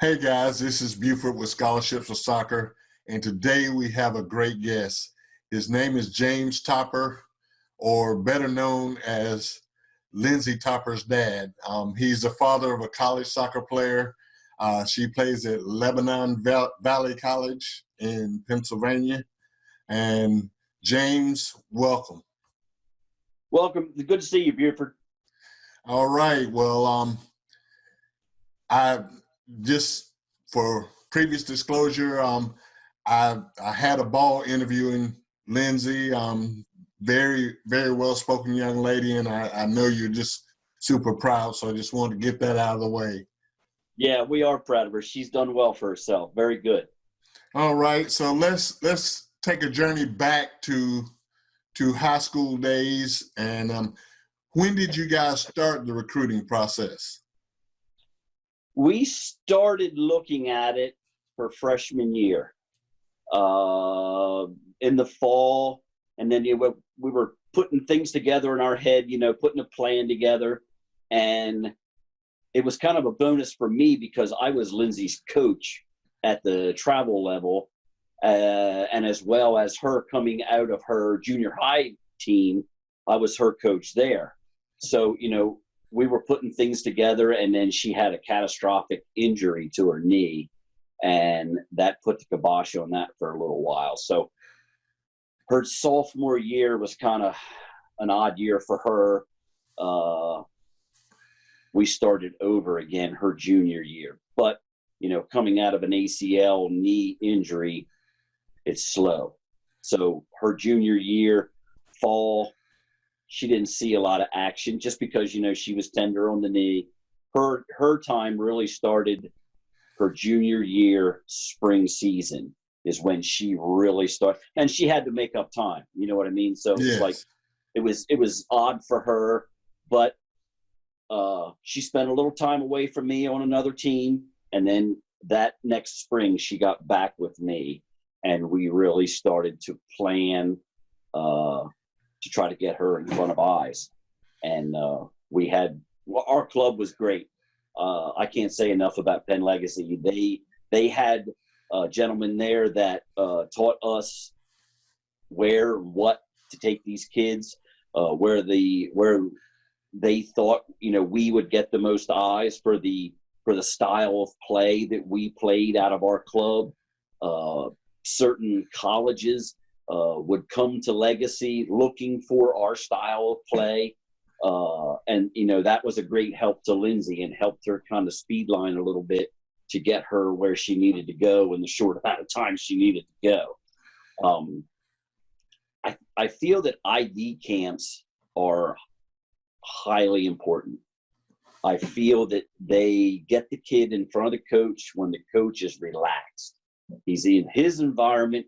Hey guys, this is Buford with Scholarships for Soccer, and today we have a great guest. His name is James Topper, or better known as Lindsay Topper's dad. He's the father of a college soccer player. She plays at Lebanon Valley College in Pennsylvania. And James, welcome. Welcome. Good to see you, Buford. All right. Well, I just for previous disclosure, I had a ball interviewing Lindsay. Very, very well spoken young lady, and I know you're just super proud. So I just wanted to get that out of the way. Yeah, we are proud of her. She's done well for herself. Very good. All right. So let's take a journey back to high school days. And when did you guys start the recruiting process? We started looking at it for freshman year in the fall, and then we were putting things together in our head, putting a plan together, and it was kind of a bonus for me because I was Lindsay's coach at the travel level, and as well as her coming out of her junior high team, I was her coach there. So, we were putting things together, and then she had a catastrophic injury to her knee, and that put the kibosh on that for a little while. So her sophomore year was kind of an odd year for her. We started over again her junior year, but coming out of an ACL knee injury, it's slow. So her junior year, fall, she didn't see a lot of action just because, she was tender on the knee. Her time really started her junior year, spring season is when she really started, and she had to make up time. You know what I mean? So Yes. It's like, it was odd for her, but she spent a little time away from me on another team. And then that next spring, she got back with me, and we really started to plan to try to get her in front of eyes. And our club was great. I can't say enough about Penn Legacy. They had gentlemen there that taught us what to take these kids, where they thought we would get the most eyes for the style of play that we played out of our club. Certain colleges would come to Legacy looking for our style of play. And that was a great help to Lindsay and helped her kind of speed line a little bit to get her where she needed to go in the short amount of time she needed to go. I feel that ID camps are highly important. I feel that they get the kid in front of the coach when the coach is relaxed. He's in his environment.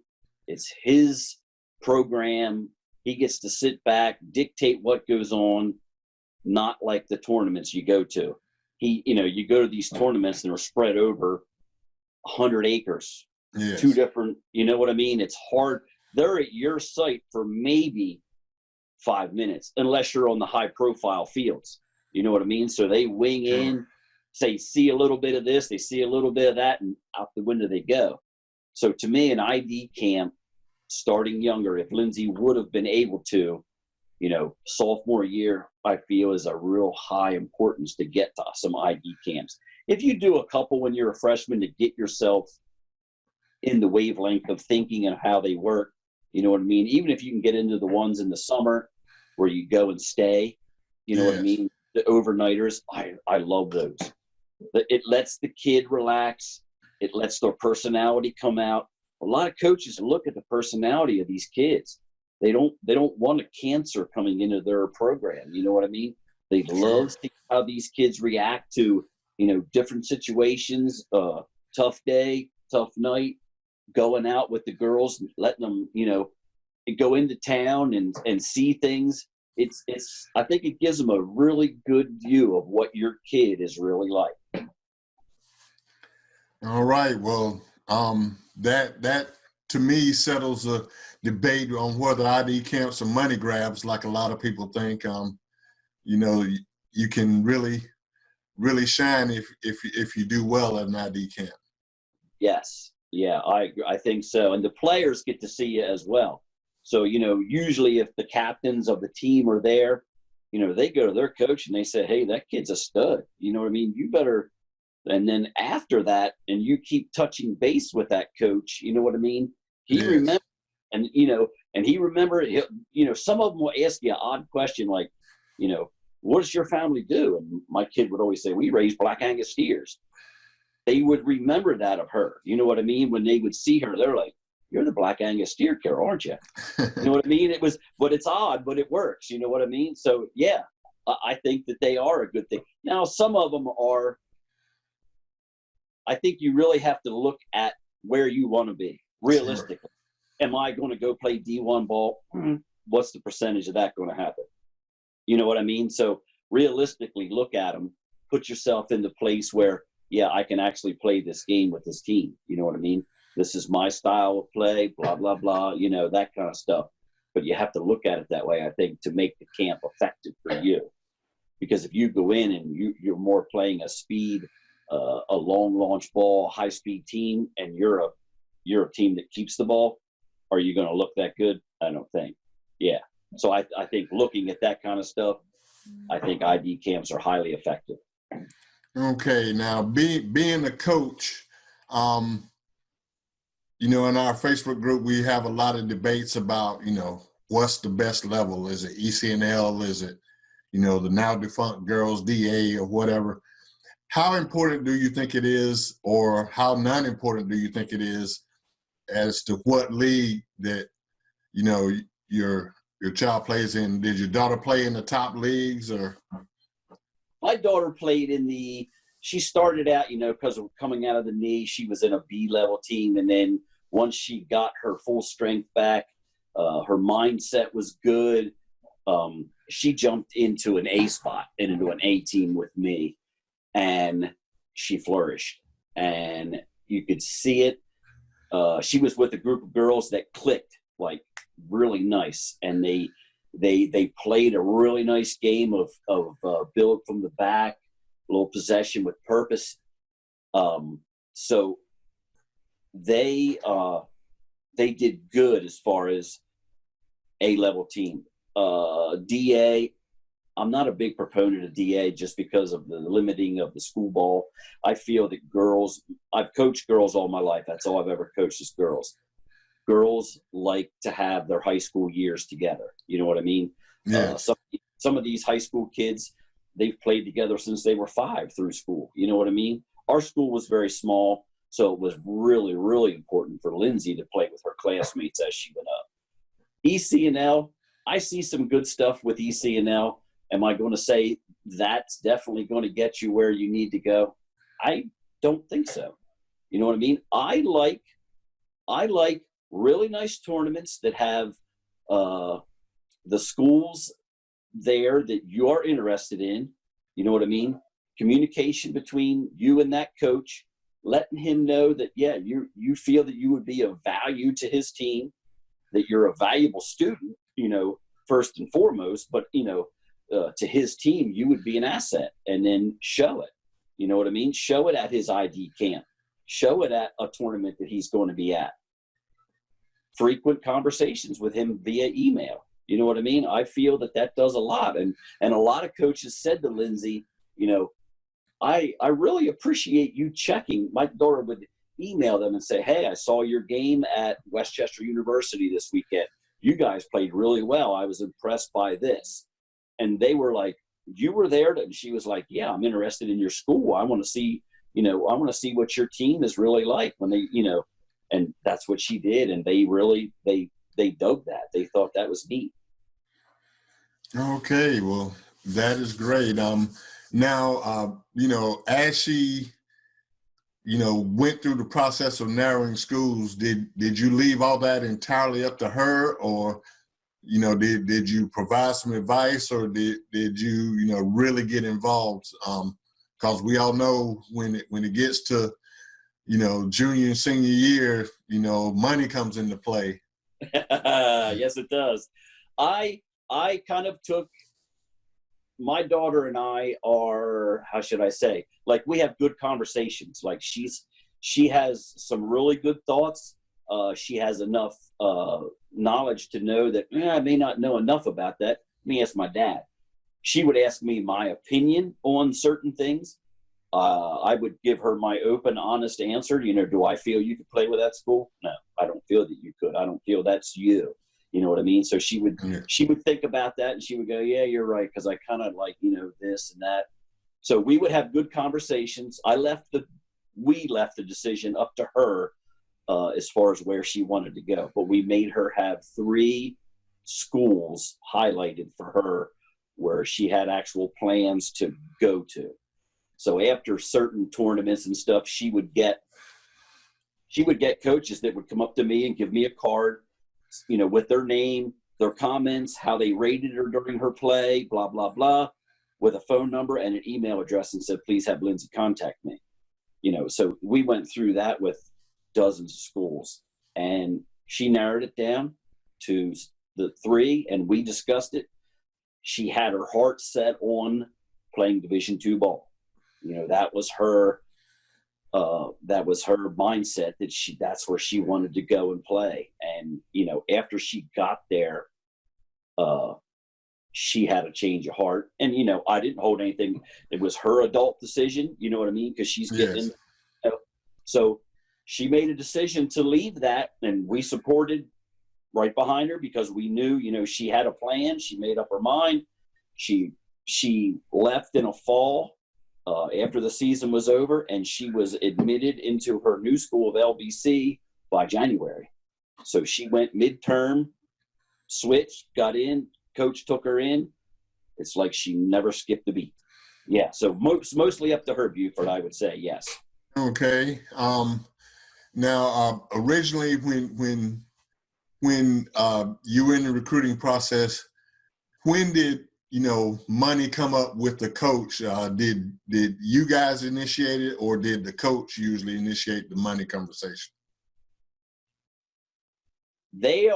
It's his program. He gets to sit back, dictate what goes on, not like the tournaments you go to. You go to these tournaments and they're spread over 100 acres. Yes. Two different, you know what I mean? It's hard. They're at your site for maybe 5 minutes, unless you're on the high profile fields. You know what I mean? So they wing in, say, see a little bit of this, they see a little bit of that, and out the window they go. So to me, an ID camp, starting younger, if Lindsay would have been able to, sophomore year, I feel is a real high importance to get to some ID camps. If you do a couple when you're a freshman to get yourself in the wavelength of thinking and how they work, you know what I mean? Even if you can get into the ones in the summer where you go and stay, you know what I mean? The overnighters, I love those. It lets the kid relax. It lets their personality come out. A lot of coaches look at the personality of these kids. They don't want a cancer coming into their program. You know what I mean? They love to see how these kids react to, different situations, tough day, tough night, going out with the girls, letting them, go into town and see things. I think it gives them a really good view of what your kid is really like. All right. Well, that to me settles a debate on whether ID camps are money grabs, like a lot of people think. You can really really shine if you do well at an ID camp. Yes. Yeah, I think so. And the players get to see you as well. So, usually if the captains of the team are there, they go to their coach and they say, hey, that kid's a stud. You know what I mean? You better. And then after that, and you keep touching base with that coach, you know what I mean? He Yes. remembers, and he remembered, some of them will ask you an odd question like, what does your family do? And my kid would always say, we raise Black Angus steers. They would remember that of her. You know what I mean? When they would see her, they're like, you're the Black Angus steer killer, aren't you? You know what I mean? But it's odd, but it works. You know what I mean? So yeah, I think that they are a good thing. Now, some of them are, I think you really have to look at where you want to be realistically. Sure. Am I going to go play D1 ball? What's the percentage of that going to happen? You know what I mean? So realistically, look at them, put yourself in the place where, yeah, I can actually play this game with this team. You know what I mean? This is my style of play, blah, blah, blah, that kind of stuff. But you have to look at it that way, I think, to make the camp effective for you. Because if you go in and you're more playing a speed, a long launch ball, high speed team, and you're a team that keeps the ball, are you going to look that good? I don't think. Yeah. So I think looking at that kind of stuff, I think ID camps are highly effective. Okay. Now, being a coach, in our Facebook group, we have a lot of debates about, what's the best level? Is it ECNL? Is it, the now defunct girls DA or whatever? How important do you think it is, or how non-important do you think it is as to what league that, your child plays in? Did your daughter play in the top leagues, or? My daughter played she started out, because of coming out of the knee, she was in a B-level team. And then once she got her full strength back, her mindset was good. She jumped into an A spot and into an A team with me, and she flourished. And you could see it. She was with a group of girls that clicked like really nice, and they played a really nice game of build from the back, a little possession with purpose. So they did good as far as A-level team. DA, I'm not a big proponent of DA just because of the limiting of the school ball. I feel that I've coached girls all my life. That's all I've ever coached is girls. Girls like to have their high school years together. You know what I mean? Yes. Some of these high school kids, they've played together since they were 5 through school. You know what I mean? Our school was very small, so it was really, really important for Lindsay to play with her classmates as she went up. ECNL, I see some good stuff with ECNL. Am I going to say that's definitely going to get you where you need to go? I don't think so. You know what I mean? I like really nice tournaments that have the schools there that you are interested in. You know what I mean? Communication between you and that coach, letting him know that, yeah, you feel that you would be of value to his team, that you're a valuable student, first and foremost, but, to his team, you would be an asset, and then show it. You know what I mean? Show it at his ID camp. Show it at a tournament that he's going to be at. Frequent conversations with him via email. You know what I mean? I feel that does a lot. And a lot of coaches said to Lindsay, I really appreciate you checking. My daughter would email them and say, hey, I saw your game at Westchester University this weekend. You guys played really well. I was impressed by this. And they were like, you were there? And she was like, yeah, I'm interested in your school. I want to see, what your team is really like when they, and that's what she did. And they really, they dug that. They thought that was neat. Okay, well, that is great. Now, as she, went through the process of narrowing schools, did you leave all that entirely up to her, or, did you provide some advice, or did you, really get involved? Because we all know when it gets to, junior and senior year, money comes into play. Yes, it does. I kind of took my daughter and I are, how should I say, like, we have good conversations. Like, she has some really good thoughts. She has enough knowledge to know that I may not know enough about that. Let me ask my dad. She would ask me my opinion on certain things. I would give her my open, honest answer. Do I feel you could play with that school? No, I don't feel that you could. I don't feel that's you. You know what I mean? So she would think about that, and she would go, yeah, you're right, because I kind of like, this and that. So we would have good conversations. We left the decision up to her as far as where she wanted to go. But we made her have 3 schools highlighted for her where she had actual plans to go to. So after certain tournaments and stuff, she would get coaches that would come up to me and give me a card, with their name, their comments, how they rated her during her play, blah, blah, blah, with a phone number and an email address, and said, please have Lindsay contact me. So we went through that with dozens of schools, and she narrowed it down to the 3, and we discussed it. She had her heart set on playing Division II ball. That was her mindset, that's where she wanted to go and play. And, after she got there, she had a change of heart. And, I didn't hold anything. It was her adult decision. You know what I mean? Because she's getting, so she made a decision to leave that, and we supported right behind her because we knew, she had a plan. She made up her mind. She left in a fall after the season was over, and she was admitted into her new school of LBC by January. So she went midterm, switched, got in, coach took her in. It's like she never skipped a beat. Yeah, so mostly up to her, Buford, I would say, yes. Okay. Now, originally when you were in the recruiting process, when did money come up with the coach? Did you guys initiate it, or did the coach usually initiate the money conversation? They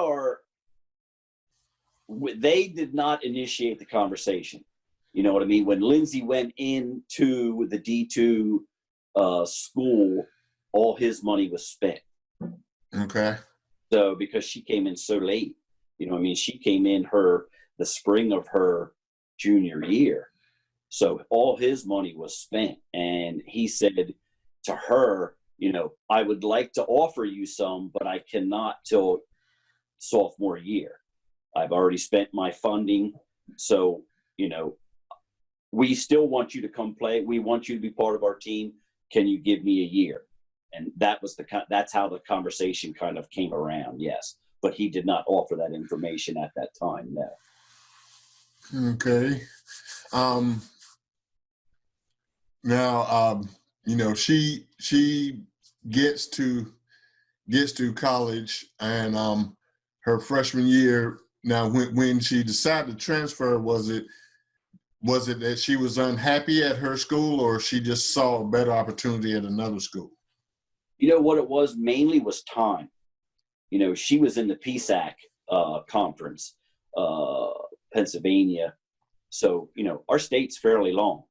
did not initiate the conversation. You know what I mean? When Lindsay went into the D2 school, all his money was spent. Okay. So because she came in so late, she came in the spring of her junior year. So all his money was spent. And he said to her, I would like to offer you some, but I cannot till sophomore year. I've already spent my funding. So, we still want you to come play. We want you to be part of our team. Can you give me a year? And that's how the conversation kind of came around. Yes. But he did not offer that information at that time. No. Okay. Now, she gets to college, and her freshman year. Now, when she decided to transfer, was it that she was unhappy at her school, or she just saw a better opportunity at another school? What it was mainly was time. She was in the PSAC conference, Pennsylvania. So, our state's fairly long.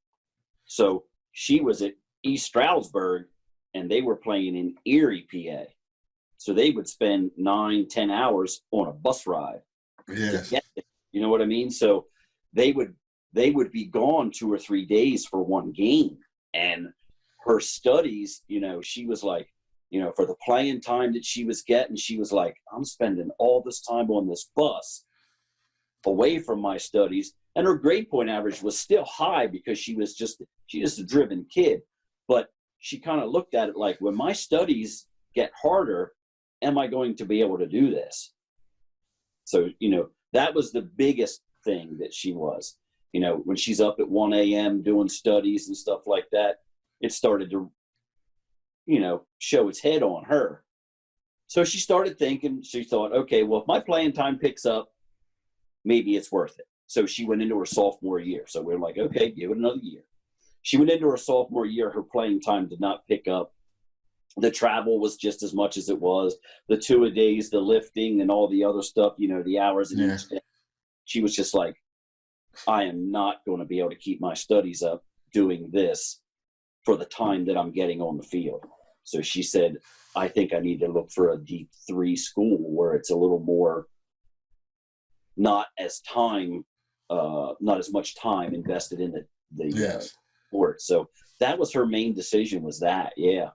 So she was at East Stroudsburg, and they were playing in Erie, PA. So they would spend 9-10 hours on a bus ride. Yes. You know what I mean? So they would be gone 2 or 3 days for one game. And her studies, she was like, for the playing time that she was getting, she was like, I'm spending all this time on this bus away from my studies. And her grade point average was still high because she's just a driven kid. But she kind of looked at it like, when my studies get harder, am I going to be able to do this? So, that was the biggest thing that she was, when she's up at 1 a.m. doing studies and stuff like that, it started to, show its head on her. So she started thinking, she thought, okay, well, if my playing time picks up, maybe it's worth it. So she went into her sophomore year. So we're like, okay, give it another year. She went into her sophomore year. Her playing time did not pick up. The travel was just as much as it was. The 2-a-days, the lifting, and all the other stuff, the hours in each day. She was just like, I am not going to be able to keep my studies up doing this for the time that I'm getting on the field. So she said, I think I need to look for a D3 school where it's a little more, not as much time invested in the Yes. sport. So that was her main decision, was that. Yeah.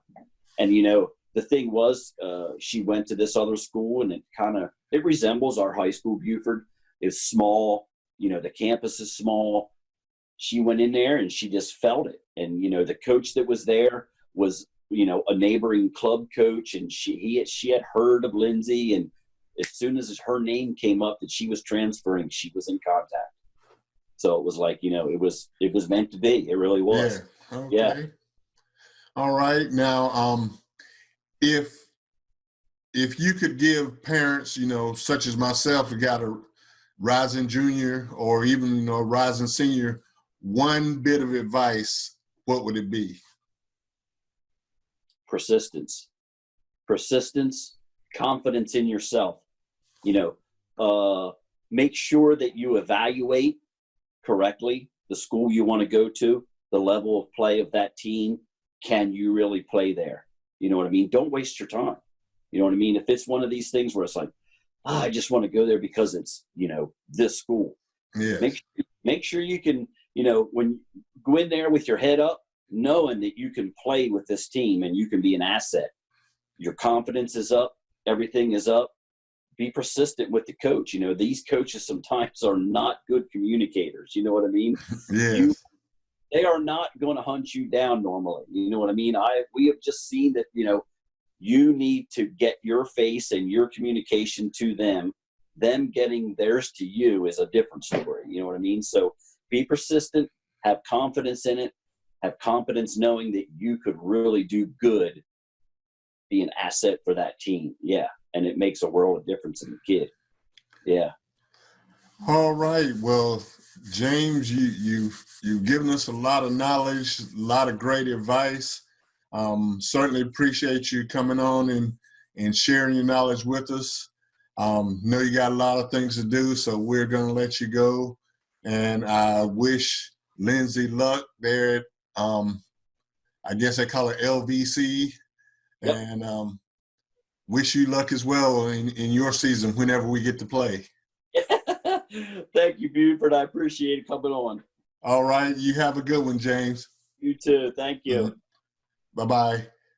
And, you know, the thing was, she went to this other school, and it resembles our high school. Buford is small. You know, the campus is small. She went in there and she just felt it. And, you know, the coach that was there was, you know, a neighboring club coach, and she had heard of Lindsay. And as soon as her name came up that she was transferring, she was in contact. So it was like, you know, it was meant to be. It really was. Yeah. Okay. Yeah. All right. Now, if you could give parents, you know, such as myself, who got a rising junior or even, you know, a rising senior, one bit of advice, what would it be? Persistence, confidence in yourself. You know, make sure that you evaluate correctly the school you want to go to, the level of play of that team. Can you really play there? You know what I mean? Don't waste your time. You know what I mean? If it's one of these things where it's like, I just want to go there because it's, you know, this school. Yes. Make sure you can, you know, when you go in there with your head up, knowing that you can play with this team and you can be an asset. Your confidence is up. Everything is up. Be persistent with the coach. You know, these coaches sometimes are not good communicators. You know what I mean? Yes. They are not going to hunt you down normally. You know what I mean? We have just seen that, you know, you need to get your face and your communication to them. Them getting theirs to you is a different story. You know what I mean? So be persistent, have confidence in it, have confidence knowing that you could really do good, be an asset for that team. Yeah. And it makes a world of difference in the kid. Yeah. All right. Well, James, you've given us a lot of knowledge, a lot of great advice. Certainly appreciate you coming on and sharing your knowledge with us. Know you got a lot of things to do, so we're going to let you go. And I wish Lindsay luck there at, I guess they call it LVC. Yep. And wish you luck as well in your season whenever we get to play. Thank you, Buford. I appreciate it coming on. All right. You have a good one, James. You too. Thank you. Bye-bye.